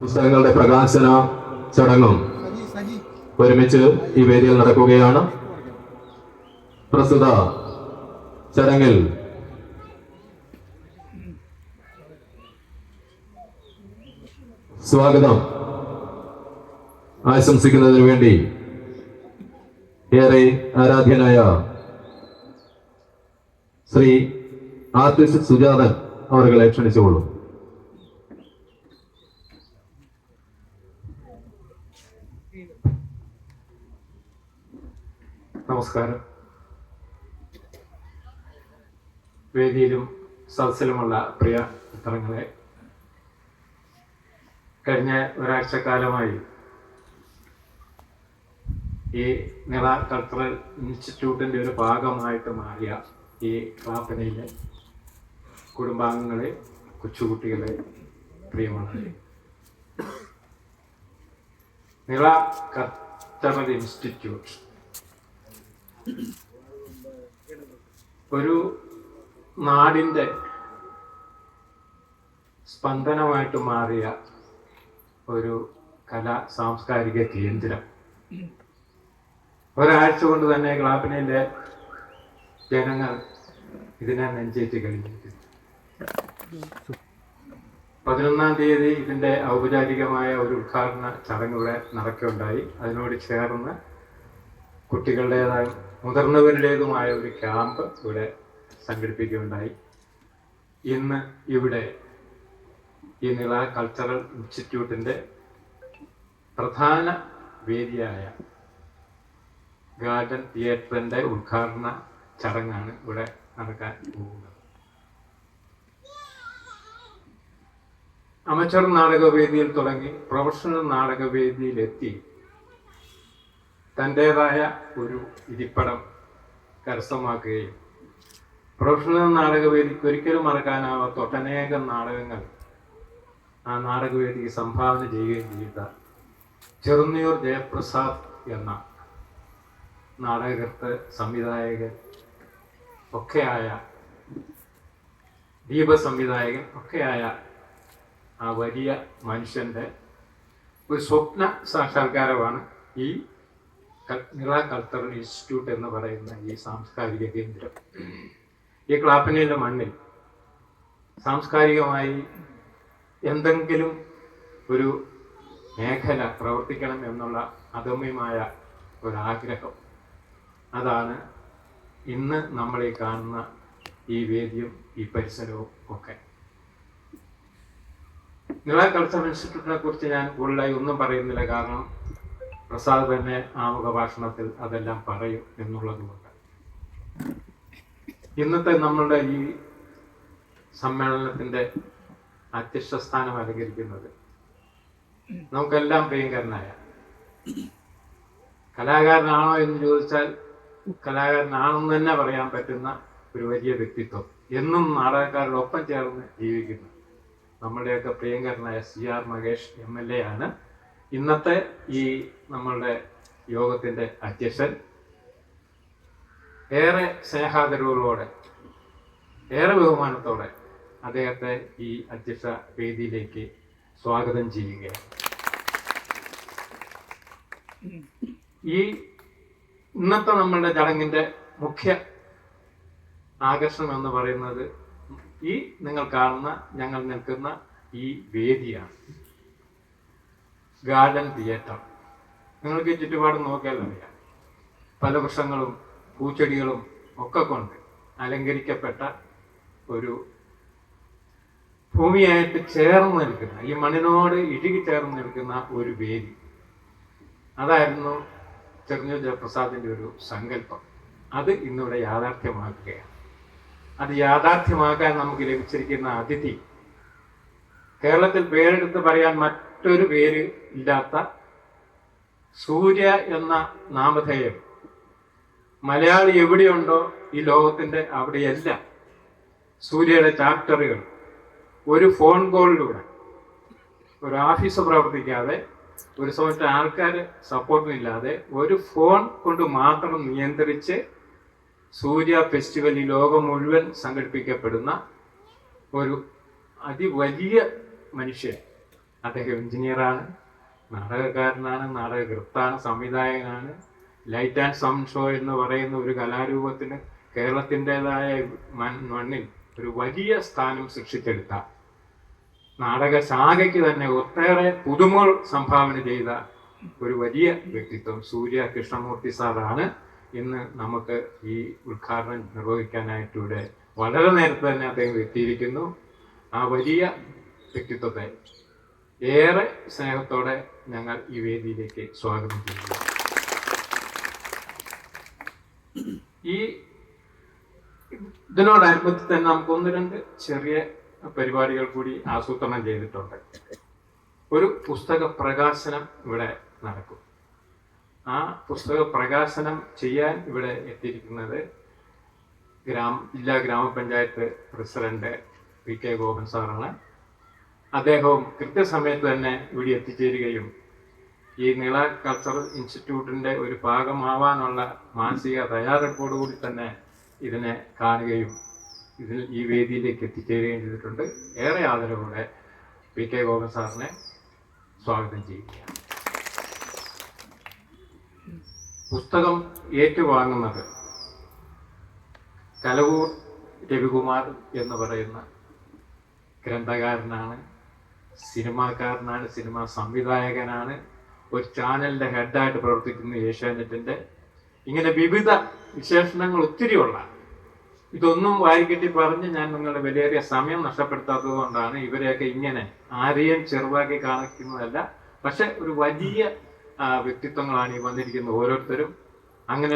പുസ്തകങ്ങളുടെ പ്രകാശന ചടങ്ങും ഒരുമിച്ച് ഈ വേദിയിൽ നടക്കുകയാണ്. പ്രസ്തുത ചടങ്ങിൽ സ്വാഗതം ആശംസിക്കുന്നതിന് വേണ്ടി ഏറെ ആരാധ്യനായ ശ്രീ ആർട്ടിസ്റ്റ് സുജാതൻ അവരെ ക്ഷണിച്ചുകൊള്ളും. നമസ്കാരം. വേദിയിലും സദസ്സിലുമുള്ള പ്രിയ മിത്രങ്ങളെ, കഴിഞ്ഞ ഒരാഴ്ചക്കാലമായി ഈ നിള കൾച്ചറൽ ഇൻസ്റ്റിറ്റ്യൂട്ടിൻ്റെ ഒരു ഭാഗമായിട്ട് മാറിയ ഈ ക്ലാപ്പനയിലെ കുടുംബാംഗങ്ങളെ, കൊച്ചുകുട്ടികളെ, പ്രിയമുള്ളവരെ, നിള കൾച്ചറൽ ഇൻസ്റ്റിറ്റ്യൂട്ട് ഒരു നാടിൻ്റെ സ്പന്ദനമായിട്ട് മാറിയ ഒരു സാംസ്കാരിക കേന്ദ്രം. ഒരാഴ്ച കൊണ്ട് തന്നെ ക്ലാപ്പനയിലെ ജനങ്ങൾ ഇതിനെ നെഞ്ചേറ്റ് കഴിഞ്ഞിരിക്കുന്നു. 11-ാം തീയതി ഇതിൻ്റെ ഔപചാരികമായ ഒരു ഉദ്ഘാടന ചടങ്ങ് ഇവിടെ നടക്കുകയുണ്ടായി. അതിനോട് ചേർന്ന് കുട്ടികളുടേതായും മുതിർന്നവരുടേതുമായ ഒരു ക്യാമ്പ് ഇവിടെ സംഘടിപ്പിക്കുകയുണ്ടായി. ഇന്ന് ഇവിടെ ഈ നിള കൾച്ചറൽ ഇൻസ്റ്റിറ്റ്യൂട്ടിൻ്റെ പ്രധാന വേദിയായ ഗാർഡൻ തിയേറ്ററിൻ്റെ ഉദ്ഘാടന ചടങ്ങാണ് ഇവിടെ നടക്കാൻ പോകുന്നത്. അമച്ചർ നാടകവേദിയിൽ തുടങ്ങി പ്രൊഫഷണൽ നാടകവേദിയിലെത്തി തൻ്റേതായ ഒരു ഇരിപ്പിടം കരസ്ഥമാക്കുകയും പ്രൊഫഷണൽ നാടകവേദിക്ക് ഒരിക്കലും മറക്കാനാവാത്ത ഒട്ടനേകം നാടകങ്ങൾ ആ നാടകവേദിക്ക് സംഭാവന ചെയ്യുകയും ചെയ്ത ചെറുന്നിയൂർ ജയപ്രസാദ് എന്ന നാടകകൃത്ത്, സംവിധായകൻ ഒക്കെയായ, ദീപസംവിധായകൻ ഒക്കെയായ ആ വലിയ മനുഷ്യൻ്റെ ഒരു സ്വപ്ന സാക്ഷാത്കാരമാണ് ഈ നിള കൾച്ചറൽ ഇൻസ്റ്റിറ്റ്യൂട്ട് എന്ന് പറയുന്ന ഈ സാംസ്കാരിക കേന്ദ്രം. ഈ ക്ലാപ്പനയിലെ മണ്ണിൽ സാംസ്കാരികമായി എന്തെങ്കിലും ഒരു മേഖല പ്രവർത്തിക്കണം എന്നുള്ള അദമ്യമായ ഒരാഗ്രഹം, അതാണ് ഇന്ന് നമ്മൾ ഈ കാണുന്ന ഈ വേദിയും ഈ പരിസരവും ഒക്കെ. നിള കൾച്ചറൽ ഇൻസ്റ്റിറ്റ്യൂട്ടിനെ കുറിച്ച് ഞാൻ കൂടുതലായി ഒന്നും പറയുന്നില്ല, കാരണം പ്രസാദ് തന്നെ ആമുഖ ഭാഷണത്തിൽ അതെല്ലാം പറയും എന്നുള്ളതുകൊണ്ട്. ഇന്നത്തെ നമ്മളുടെ ഈ സമ്മേളനത്തിൻ്റെ അധ്യക്ഷ സ്ഥാനം അലങ്കരിക്കുന്നത് നമുക്കെല്ലാം പ്രിയങ്കരനായ, കലാകാരനാണോ എന്ന് ചോദിച്ചാൽ കലാകാരനാണെന്ന് തന്നെ പറയാൻ പറ്റുന്ന ഒരു വലിയ വ്യക്തിത്വം, എന്നും നാടകക്കാരുടെ ഒപ്പം ചേർന്ന് ജീവിക്കുന്നു നമ്മുടെയൊക്കെ പ്രിയങ്കരനായ CR മഹേഷ് MLA ആണ് ഇന്നത്തെ ഈ നമ്മളുടെ യോഗത്തിൻ്റെ അധ്യക്ഷൻ. ഏറെ സ്നേഹാദരവുകളോടെ, ഏറെ ബഹുമാനത്തോടെ അദ്ദേഹത്തെ ഈ അധ്യക്ഷ വേദിയിലേക്ക് സ്വാഗതം ചെയ്യുകയാണ്. ഈ ഇന്നത്തെ നമ്മളുടെ ചടങ്ങിൻ്റെ മുഖ്യ ആകർഷണം എന്ന് പറയുന്നത് ഈ നിങ്ങൾ കാണുന്ന, ഞങ്ങൾ നിൽക്കുന്ന ഈ വേദിയാണ്. Garden theatre. നിങ്ങൾക്ക് ചുറ്റുപാട് നോക്കിയാൽ അറിയാം, പല വൃക്ഷങ്ങളും പൂച്ചെടികളും ഒക്കെ കൊണ്ട് അലങ്കരിക്കപ്പെട്ട ഒരു ഭൂമിയായിട്ട് ചേർന്ന് നിൽക്കുന്ന, ഈ മണ്ണിനോട് ഇഴുകി ചേർന്ന് നിൽക്കുന്ന ഒരു വേദി. അതായിരുന്നു ചെറുന്നിയൂർ ജയപ്രസാദിൻ്റെ ഒരു സങ്കല്പം. അത് ഇന്നിവിടെ യാഥാർത്ഥ്യമാക്കുകയാണ്. അത് യാഥാർത്ഥ്യമാക്കാൻ നമുക്ക് ലഭിച്ചിരിക്കുന്ന അതിഥി, കേരളത്തിൽ പേരെടുത്ത് പറയാൻ മറ്റൊരു പേര് ഇല്ലാത്ത സൂര്യ എന്ന നാമധേയം മലയാളി എവിടെയുണ്ടോ ഈ ലോകത്തിൻ്റെ അവിടെയെല്ലാം സൂര്യയുടെ ചാപ്റ്ററുകൾ ഒരു ഫോൺ കോളിലൂടെ, ഒരു ഓഫീസ് പ്രവർത്തിക്കാതെ, ഒരു സമയത്ത് ആൾക്കാർ സപ്പോർട്ടിനില്ലാതെ, ഒരു ഫോൺ കൊണ്ട് മാത്രം നിയന്ത്രിച്ച് സൂര്യ ഫെസ്റ്റിവൽ ഈ ലോകം മുഴുവൻ സംഘടിപ്പിക്കപ്പെടുന്ന ഒരു അതിവലിയ മനുഷ്യൻ, അദ്ദേഹം എഞ്ചിനീയറാണ്, നാടകക്കാരനാണ്, നാടകകൃത്താണ്, സംവിധായകനാണ്. ലൈറ്റ് ആൻഡ് സൗണ്ട് ഷോ എന്ന് പറയുന്ന ഒരു കലാരൂപത്തിന് കേരളത്തിൻ്റെതായ മണ്ണിൽ ഒരു വലിയ സ്ഥാനം സൃഷ്ടിച്ചെടുത്ത, നാടകശാഖയ്ക്ക് തന്നെ ഒട്ടേറെ പുതുമകൾ സംഭാവന ചെയ്ത ഒരു വലിയ വ്യക്തിത്വം സൂര്യ കൃഷ്ണമൂർത്തി സാറാണ് ഇന്ന് നമുക്ക് ഈ ഉദ്ഘാടനം നിർവഹിക്കാനായിട്ട് ഇവിടെ വളരെ നേരത്തെ തന്നെ അദ്ദേഹം എത്തിയിരിക്കുന്നു. ആ വലിയ വ്യക്തിത്വത്തെ ഏറെ സ്നേഹത്തോടെ ഞങ്ങൾ ഈ വേദിയിലേക്ക് സ്വാഗതം ചെയ്യുന്നു. ഈ ഇതിനോടനുബന്ധിച്ച് തന്നെ നമുക്ക് ഒന്ന് രണ്ട് ചെറിയ പരിപാടികൾ കൂടി ആസൂത്രണം ചെയ്തിട്ടുണ്ട്. ഒരു പുസ്തക പ്രകാശനം ഇവിടെ നടക്കും. ആ പുസ്തക പ്രകാശനം ചെയ്യാൻ ഇവിടെ എത്തിയിരിക്കുന്നത് ജില്ലാ ഗ്രാമപഞ്ചായത്ത് പ്രസിഡന്റ് PK ഗോപൻ സാറാണ്. അദ്ദേഹവും കൃത്യസമയത്ത് തന്നെ ഇവിടെ എത്തിച്ചേരുകയും ഈ നിള കൾച്ചറൽ ഇൻസ്റ്റിറ്റ്യൂട്ടിന്റെ ഒരു ഭാഗമാവാനുള്ള മാനസിക തയ്യാറെടുപ്പോടുകൂടി തന്നെ ഇതിനെ കാണുകയും ഈ വേദിയിലേക്ക് എത്തിച്ചേരുകയും ചെയ്തിട്ടുണ്ട്. ഏറെ ആദരവോടെ PK ഗോപൻ സാറിനെ സ്വാഗതം ചെയ്യുകയാണ്. പുസ്തകം ഏറ്റുവാങ്ങുന്നത് കലവൂർ രവികുമാർ എന്ന് പറയുന്ന ഗ്രന്ഥകാരനാണ്, സിനിമാക്കാരനാണ്, സിനിമാ സംവിധായകനാണ്, ഒരു ചാനലിന്റെ ഹെഡായിട്ട് പ്രവർത്തിക്കുന്ന ഏഷ്യാനെറ്റിന്റെ. ഇങ്ങനെ വിവിധ വിശേഷണങ്ങൾ ഒത്തിരിയുള്ള, ഇതൊന്നും വാരിക്കെട്ടി പറഞ്ഞ് ഞാൻ നിങ്ങളുടെ വിലയേറിയ സമയം നഷ്ടപ്പെടുത്താത്തത് കൊണ്ടാണ് ഇവരെയൊക്കെ ഇങ്ങനെ ആരെയും ചെറുതാക്കി കാണിക്കുന്നതല്ല. പക്ഷെ ഒരു വലിയ വ്യക്തിത്വങ്ങളാണ് ഈ വന്നിരിക്കുന്ന ഓരോരുത്തരും. അങ്ങനെ